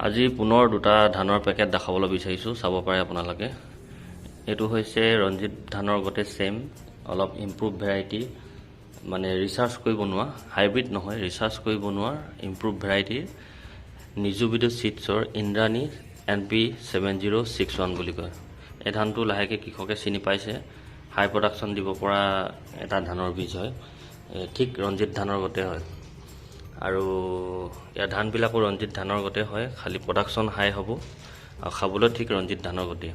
আজি পুনৰ দুটা ধানৰ পেকেট দেখাবলৈ বিচাৰিছোঁ, চাব পাৰে আপোনালোকে। এইটো হৈছে ৰঞ্জিত ধানৰ গোটেই সেম, অলপ ইম্প্ৰুভ ভেৰাইটি, মানে ৰিচাৰ্জ কৰি বনোৱা, হাইব্ৰিড নহয়, ৰিচাৰ্জ কৰি বনোৱাৰ ইম্প্ৰুভ ভেৰাইটিৰ নিযুবিদু চিটছৰ ইন্দ্ৰাণী NP7061 বুলি কয়। এই ধানটো লাহেকৈ কৃষকে চিনি পাইছে, হাই প্ৰডাকশ্যন দিব পৰা এটা ধানৰ বীজ হয়, ঠিক ৰঞ্জিত ধানৰ গোটেই হয়। আৰু ইয়াৰ ধানবিলাকো ৰঞ্জিত ধানৰ গোটেই হয়, খালি প্ৰডাকশ্যন হাই হ'ব আৰু খাবলৈ ঠিক ৰঞ্জিত ধানৰ গোটেই।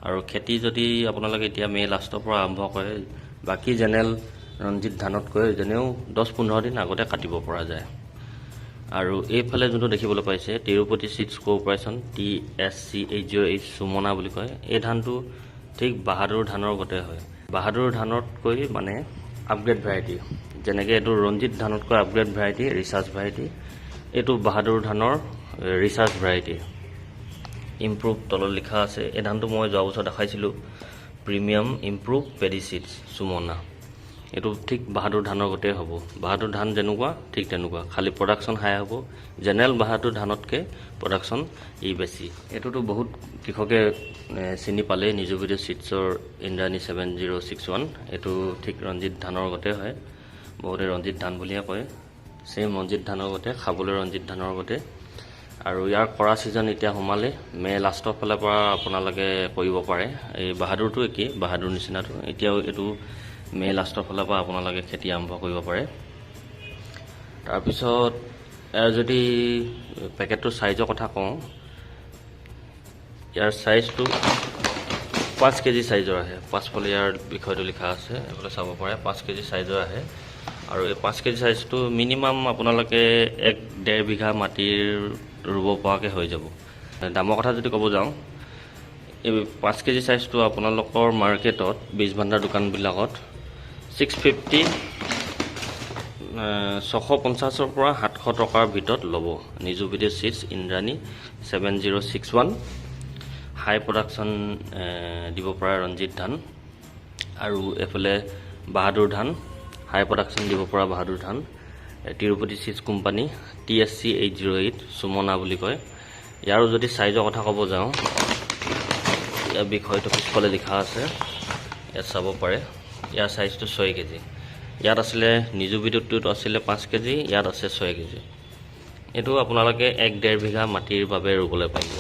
আৰু খেতি যদি আপোনালোকে এতিয়া মে' লাষ্টৰ পৰা আৰম্ভ কৰে, বাকী জেনেৰেল ৰঞ্জিত ধানতকৈ যেনেও 10-15 দিন আগতে কাটিব পৰা যায়। আৰু এইফালে যোনটো দেখিবলৈ পাইছে Tirupati seeds corporation TSC808 Sumana বুলি কয়। এই ধানটো ঠিক বাহাদুৰ ধানৰ গোটেই হয়। বাহাদুৰ ধানতকৈ মানে আপগ্ৰেড ভেৰাইটি, যেনেকৈ এইটো ৰঞ্জিত ধানতকৈ আপগ্ৰেড ভেৰাইটি, ৰিচাৰ্জ ভেৰাইটি। এইটো বাহাদুৰ ধানৰ ৰিচাৰ্জ ভেৰাইটি, ইম্প্ৰুভ তলত লিখা আছে। এই ধানটো মই যোৱা বছৰ দেখাইছিলোঁ, premium improve paddy seeds Sumana. এইটো ঠিক বাহাদুৰ ধানৰ গোটেই হ'ব। বাহাদুৰ ধান যেনেকুৱা ঠিক তেনেকুৱা, খালি প্ৰডাকশ্যন হাই হ'ব। জেনেৰেল বাহাদুৰ ধানতকৈ প্ৰডাকশ্যন বেছি। এইটোতো বহুত কৃষকে চিনি পালে, নিযুবিদু চিটছৰ ইন্দ্ৰাণী 7061। এইটো ঠিক ৰঞ্জিত ধানৰ গোটেই হয়, বহুতে ৰঞ্জিত ধান বুলিয়ে কয়। ছেইম ৰঞ্জিত ধানৰ গোটেই, খাবলৈ ৰঞ্জিত ধানৰ গোটেই। আৰু ইয়াৰ কৰা ছিজন এতিয়া সোমালে, মে' লাষ্টৰ ফালৰ পৰা আপোনালোকে কৰিব পাৰে। এই বাহাদুৰটো একেই, বাহাদুৰ নিচিনাটো এতিয়াও এইটো মে' লাষ্টৰ ফালৰ পৰা আপোনালোকে খেতি আৰম্ভ কৰিব পাৰে। তাৰপিছত ইয়াৰ যদি পেকেটটোৰ চাইজৰ কথা কওঁ, ইয়াৰ চাইজটো 5 কেজি চাইজৰ আহে। পাছফালে ইয়াৰ বিষয়টো লিখা আছে, এইফালে চাব পাৰে, 5 কেজি চাইজৰ আহে। আৰু এই 5 কেজি চাইজটো মিনিমাম আপোনালোকে 1-1.5 বিঘা মাটিৰ ৰুব পৰাকৈ হৈ যাব। দামৰ কথা যদি ক'ব যাওঁ, এই 5 কেজি চাইজটো আপোনালোকৰ মাৰ্কেটত, বীজ ভাণ্ডাৰ দোকানবিলাকত 650, 650ৰ পৰা 700 টকাৰ ভিতৰত ল'ব। নিযুবিদু চিডছ ইন্দ্ৰাণী 7061, হাই প্ৰডাকশ্যন দিব পৰা ৰঞ্জিত ধান। আৰু এইফালে বাহাদুৰ ধান, হাই প্ৰডাকশ্যন দিব পৰা বাহাদুৰ ধান। Tirupati seeds company TSC808 Sumana বুলি কয়। ইয়াৰো যদি চাইজৰ কথা ক'ব যাওঁ, ইয়াৰ বিষয়টো পিছফালে লিখা আছে, ইয়াত চাব পাৰে। ইয়াৰ চাইজটো 6 কেজি। ইয়াত আছিলে নিযুবিদুটোত আছিলে 5 কেজি, ইয়াত আছে 6 কেজি। এইটো আপোনালোকে 1-1.5 বিঘা মাটিৰ বাবে ৰুবলৈ পাৰিব।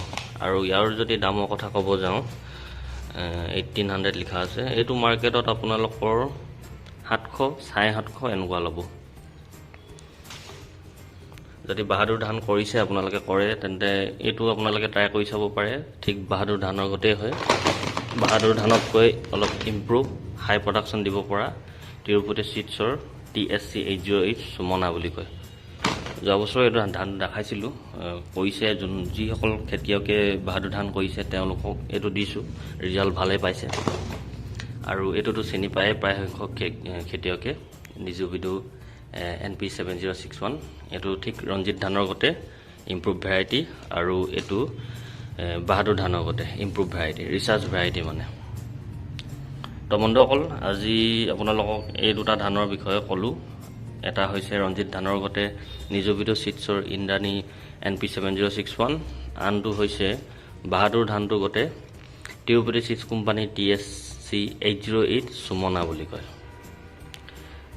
আৰু ইয়াৰ যদি দামৰ কথা ক'ব যাওঁ, 1800 লিখা আছে। এইটো মাৰ্কেটত আপোনালোকৰ 700, 750 এনেকুৱা ল'ব। যদি বাহাদুৰ ধান কৰিছে, আপোনালোকে কৰে, তেন্তে এইটো আপোনালোকে ট্ৰাই কৰি চাব পাৰে। ঠিক বাহাদুৰ ধানৰ গোটেই হয়, বাহাদুৰ ধানতকৈ অলপ ইম্প্ৰুভ, হাই প্ৰডাকশ্যন দিব পৰা তিৰুপতি চিডছৰ TSC808 সুমনা বুলি কয়। যোৱা বছৰ এইটো ধান দেখাইছিলোঁ, কৰিছে যিসকল খেতিয়কে বাহাদুৰ ধান কৰিছে তেওঁলোকক এইটো দিছোঁ, ৰিজাল্ট ভালেই পাইছে। আৰু এইটোতো চিনি পায় প্ৰায় সংখ্যক খেতিয়কে, নিযুবিদু NP7061। এইটো ঠিক ৰঞ্জিত ধানৰ গোটেই, ইম্প্ৰুভ ভেৰাইটি। আৰু এইটো বাহাদুৰ ধানৰ গোটেই, ইম্প্ৰুভ ভেৰাইটি, ৰিচাৰ্জ ভেৰাইটি মানে। তো বন্ধুসকল, আজি আপোনালোকক এই দুটা ধানৰ বিষয়ে ক'লোঁ। এটা হৈছে ৰঞ্জিত ধানৰ গোটেই নিযুবিদু চিডছৰ ইন্দ্ৰাণী NP7061, আনটো হৈছে বাহাদুৰ ধানটো গোটেই Tirupati seeds company TSC808 Sumana বুলি কয়।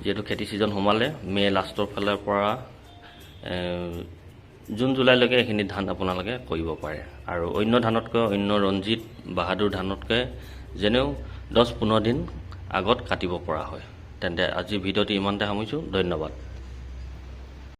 যিহেতু খেতি ছিজন সোমালে, মে' লাষ্টৰ ফালৰ পৰা জুন জুলাইলৈকে এইখিনি ধান আপোনালোকে কৰিব পাৰে। আৰু অন্য ধানতকৈ, অন্য ৰঞ্জিত বাহাদুৰ ধানতকৈ যেনেও 10-15 দিন আগত কাটিব পৰা হয়। তেন্তে আজি ভিডিঅ'টো ইমানতে সামৰিছোঁ, ধন্যবাদ।